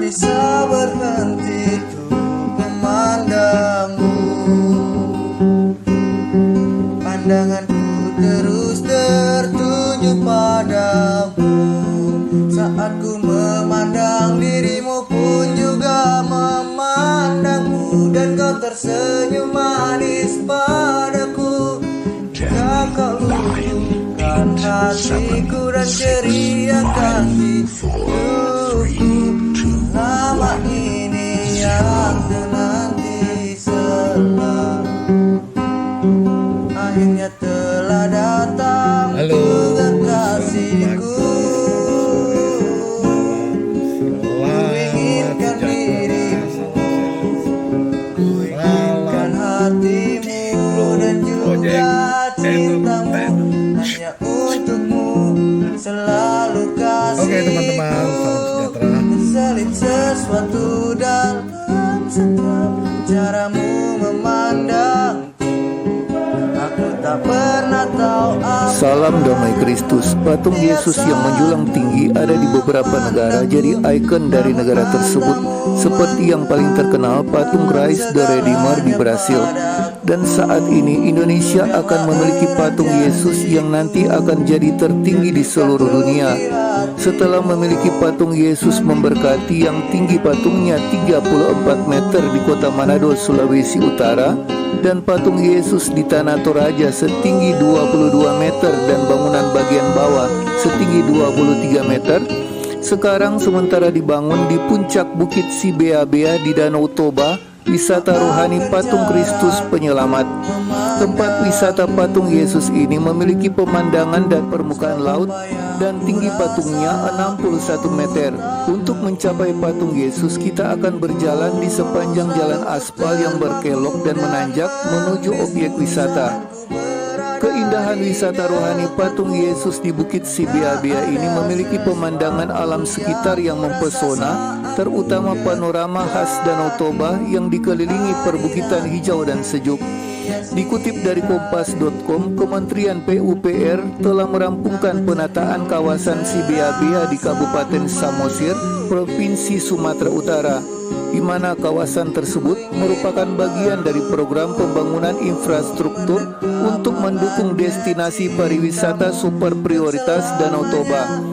bisa berhenti untuk memandangmu. Pandanganku terus tertuju padamu. Saat ku memandang dirimu pun juga memandangmu, dan kau tersenyum manis padaku. Jika kau luluhkan hatiku dan ceriakan hidupku, nama ini yang menanti selalu akhirnya telah datang. Halo, kekasihku. Hatimu dan juga cintamu hanya untukmu, selalu kasih. Oke teman-teman, salam sejahtera. Terselip sesuatu dalam setiap caramu memandangku. Aku tak pernah tahu apa. Salam damai Kristus. Patung Yesus yang menjulang tinggi ada di beberapa negara jadi ikon dari negara tersebut, seperti yang paling terkenal patung Christ the Redeemer di Brasil. Dan saat ini Indonesia akan memiliki patung Yesus yang nanti akan jadi tertinggi di seluruh dunia. Setelah memiliki patung Yesus memberkati yang tinggi patungnya 34 meter di kota Manado, Sulawesi Utara, dan patung Yesus di Tanah Toraja setinggi 22 meter dan bangunan bagian bawah setinggi 23 meter, sekarang sementara dibangun di puncak Bukit Sibea-bea di Danau Toba, wisata rohani patung Kristus Penyelamat. Tempat wisata patung Yesus ini memiliki pemandangan dan permukaan laut, dan tinggi patungnya 61 meter. Untuk mencapai patung Yesus, kita akan berjalan di sepanjang jalan aspal yang berkelok dan menanjak menuju objek wisata. Keindahan wisata rohani patung Yesus di Bukit Sibea-bea ini memiliki pemandangan alam sekitar yang mempesona, terutama panorama khas Danau Toba yang dikelilingi perbukitan hijau dan sejuk. Dikutip dari kompas.com, Kementerian PUPR telah merampungkan penataan kawasan Sibea-bea di Kabupaten Samosir, Provinsi Sumatera Utara, di mana kawasan tersebut merupakan bagian dari program pembangunan infrastruktur untuk mendukung destinasi pariwisata super prioritas Danau Toba.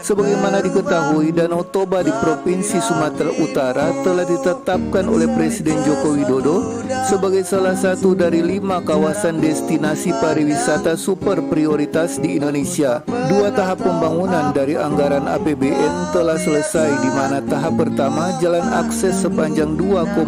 Sebagaimana diketahui, Danau Toba di Provinsi Sumatera Utara telah ditetapkan oleh Presiden Joko Widodo sebagai salah satu dari 5 kawasan destinasi pariwisata super prioritas di Indonesia. 2 tahap pembangunan dari anggaran APBN telah selesai, di mana tahap pertama jalan akses sepanjang 2,5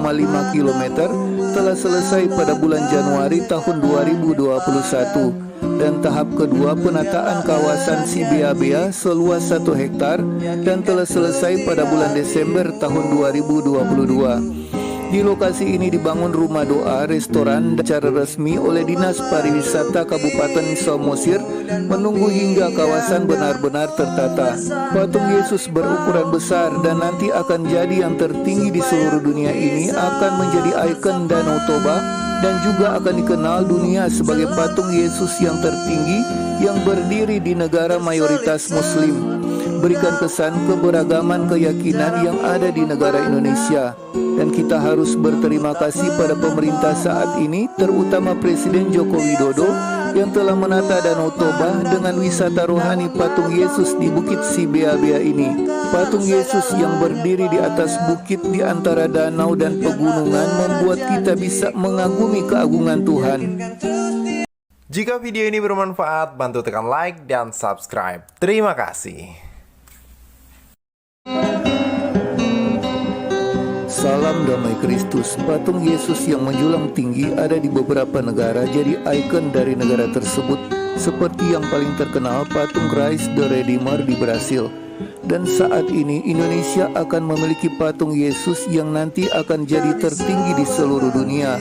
km telah selesai pada bulan Januari tahun 2021. Dan tahap kedua penataan kawasan Sibea-bea seluas 1 hektar dan telah selesai pada bulan Desember tahun 2022. Di lokasi ini dibangun rumah doa, restoran secara resmi oleh Dinas Pariwisata Kabupaten Samosir, menunggu hingga kawasan benar-benar tertata. Patung Yesus berukuran besar dan nanti akan jadi yang tertinggi di seluruh dunia ini akan menjadi ikon Danau Toba dan juga akan dikenal dunia sebagai patung Yesus yang tertinggi yang berdiri di negara mayoritas Muslim, berikan kesan keberagaman keyakinan yang ada di negara Indonesia. Dan kita harus berterima kasih pada pemerintah saat ini, terutama Presiden Joko Widodo yang telah menata Danau Toba dengan wisata rohani patung Yesus di Bukit Sibea-bea ini. Patung Yesus yang berdiri di atas bukit di antara danau dan pegunungan membuat kita bisa mengagumi keagungan Tuhan. Jika video ini bermanfaat, bantu tekan like dan subscribe. Terima kasih. Salam damai Kristus. Patung Yesus yang menjulang tinggi ada di beberapa negara jadi ikon dari negara tersebut, seperti yang paling terkenal patung Christ the Redeemer di Brasil. Dan saat ini Indonesia akan memiliki patung Yesus yang nanti akan jadi tertinggi di seluruh dunia.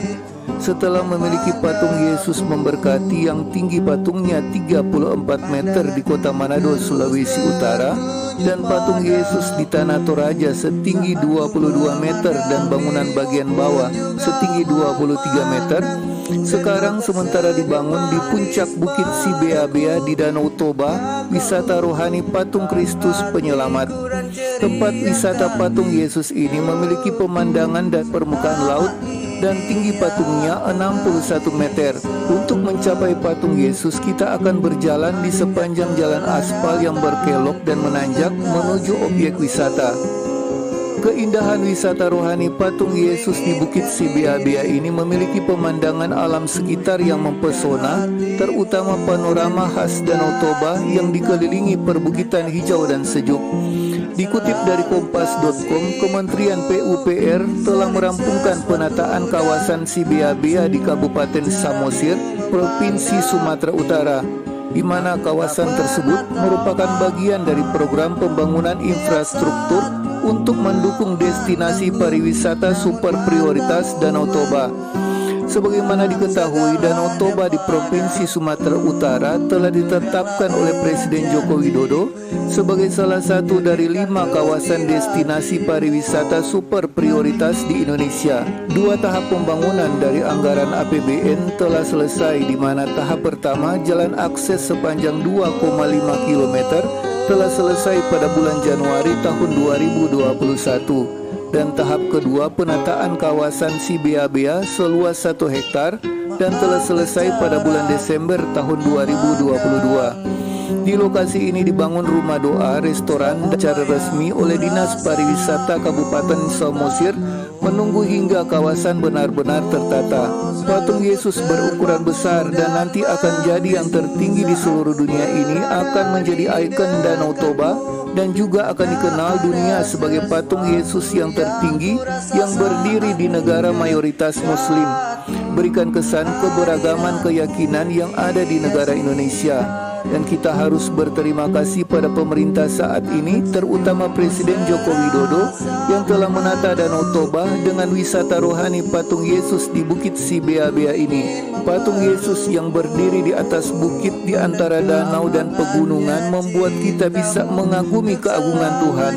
Setelah memiliki patung Yesus memberkati yang tinggi patungnya 34 meter di kota Manado, Sulawesi Utara, dan patung Yesus di Tanah Toraja setinggi 22 meter dan bangunan bagian bawah setinggi 23 meter, Sekarang sementara dibangun di puncak Bukit Sibea-bea di Danau Toba, wisata rohani Patung Kristus Penyelamat. Tempat wisata Patung Yesus ini memiliki pemandangan dan permukaan laut dan tinggi patungnya 61 meter. Untuk mencapai patung Yesus, kita akan berjalan di sepanjang jalan aspal yang berkelok dan menanjak menuju objek wisata. Keindahan wisata rohani Patung Yesus di Bukit Sibea-bea ini memiliki pemandangan alam sekitar yang mempesona, terutama panorama khas Danau Toba yang dikelilingi perbukitan hijau dan sejuk. Dikutip dari kompas.com, Kementerian PUPR telah merampungkan penataan kawasan Sibea-bea di Kabupaten Samosir, Provinsi Sumatera Utara, di mana kawasan tersebut merupakan bagian dari program pembangunan infrastruktur untuk mendukung destinasi pariwisata super prioritas Danau Toba. Sebagaimana diketahui, Danau Toba di Provinsi Sumatera Utara telah ditetapkan oleh Presiden Joko Widodo sebagai salah satu dari 5 kawasan destinasi pariwisata super prioritas di Indonesia. 2 tahap pembangunan dari anggaran APBN telah selesai, di mana tahap pertama jalan akses sepanjang 2,5 km telah selesai pada bulan Januari tahun 2021. Dan tahap kedua penataan kawasan Sibea-bea seluas 1 hektar dan telah selesai pada bulan Desember tahun 2022. Di lokasi ini dibangun rumah doa, restoran secara resmi oleh Dinas Pariwisata Kabupaten Samosir, menunggu hingga kawasan benar-benar tertata. Patung Yesus berukuran besar dan nanti akan jadi yang tertinggi di seluruh dunia ini akan menjadi ikon Danau Toba dan juga akan dikenal dunia sebagai patung Yesus yang tertinggi yang berdiri di negara mayoritas Muslim, berikan kesan keberagaman keyakinan yang ada di negara Indonesia. Dan kita harus berterima kasih pada pemerintah saat ini, terutama Presiden Joko Widodo yang telah menata Danau Toba dengan wisata rohani Patung Yesus di Bukit Sibea-bea ini. Patung Yesus yang berdiri di atas bukit di antara danau dan pegunungan membuat kita bisa mengagumi keagungan Tuhan.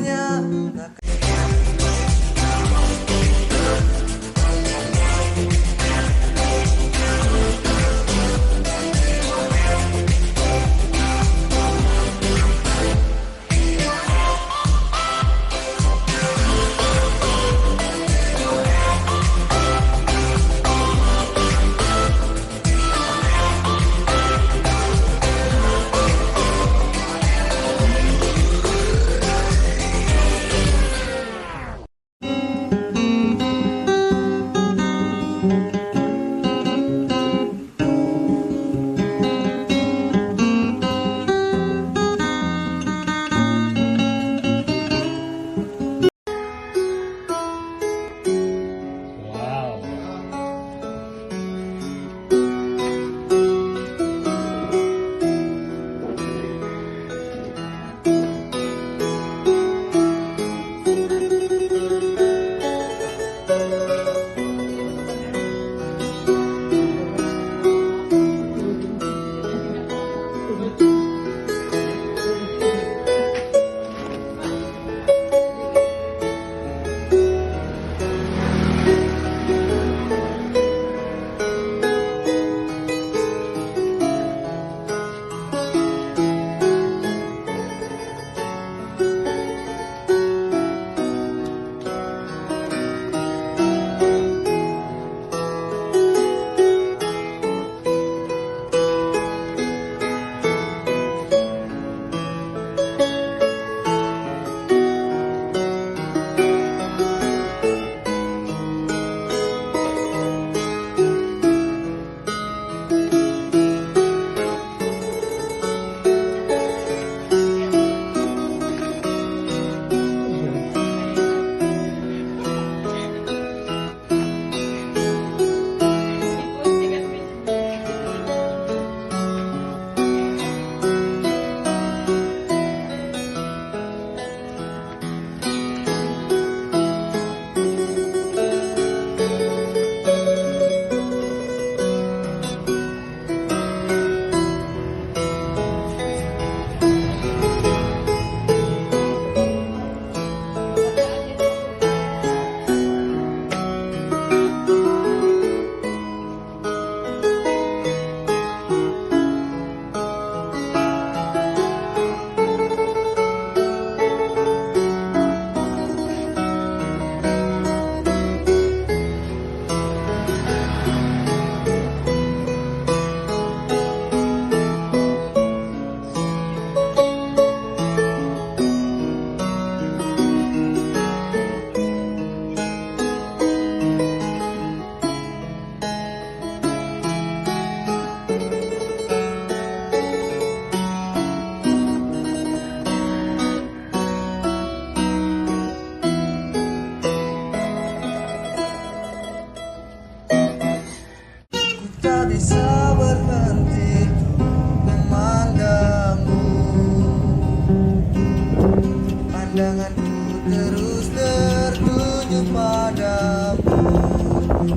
Pandanganku terus tertuju padamu.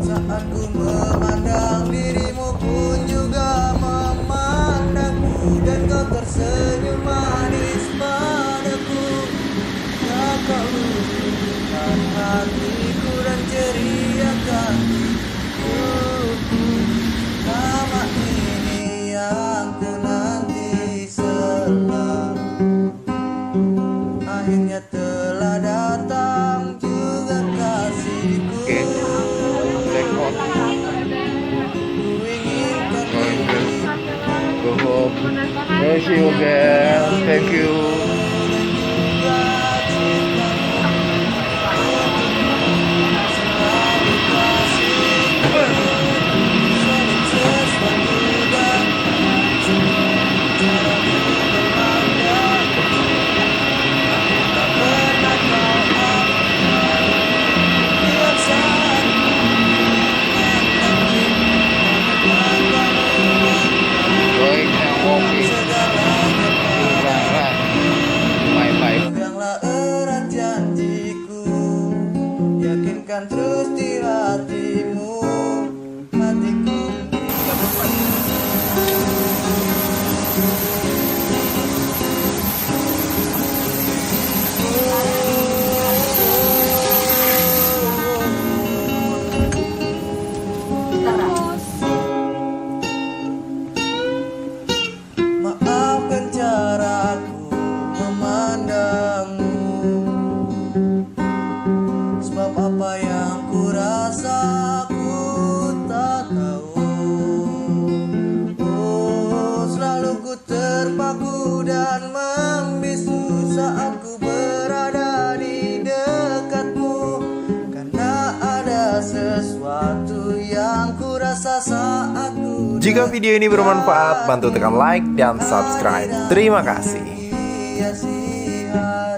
Saat ku memandang dirimu pun juga memandangku, dan kau tersenyum manis padaku. Tak kau luluhkan hatiku dan ceriakan hidupku. Lama ini yang ku nanti selalu akhirnya telah datang juga kasihku. Ku inginkan Go home. Thank you again. Thank you. Going and walking. Peganglah erat janjiku, yakinkan terus di hatimu, hatiku. Maafkan caraku memandangmu, sebab apa yang ku rasa ku tak tahu. Oh, selalu ku terpaku dan membisu saat ku berada di dekatmu, karena ada sesuatu yang ku rasa saat ku. Jika video ini bermanfaat, bantu tekan like dan subscribe. Terima kasih. Hiasi hari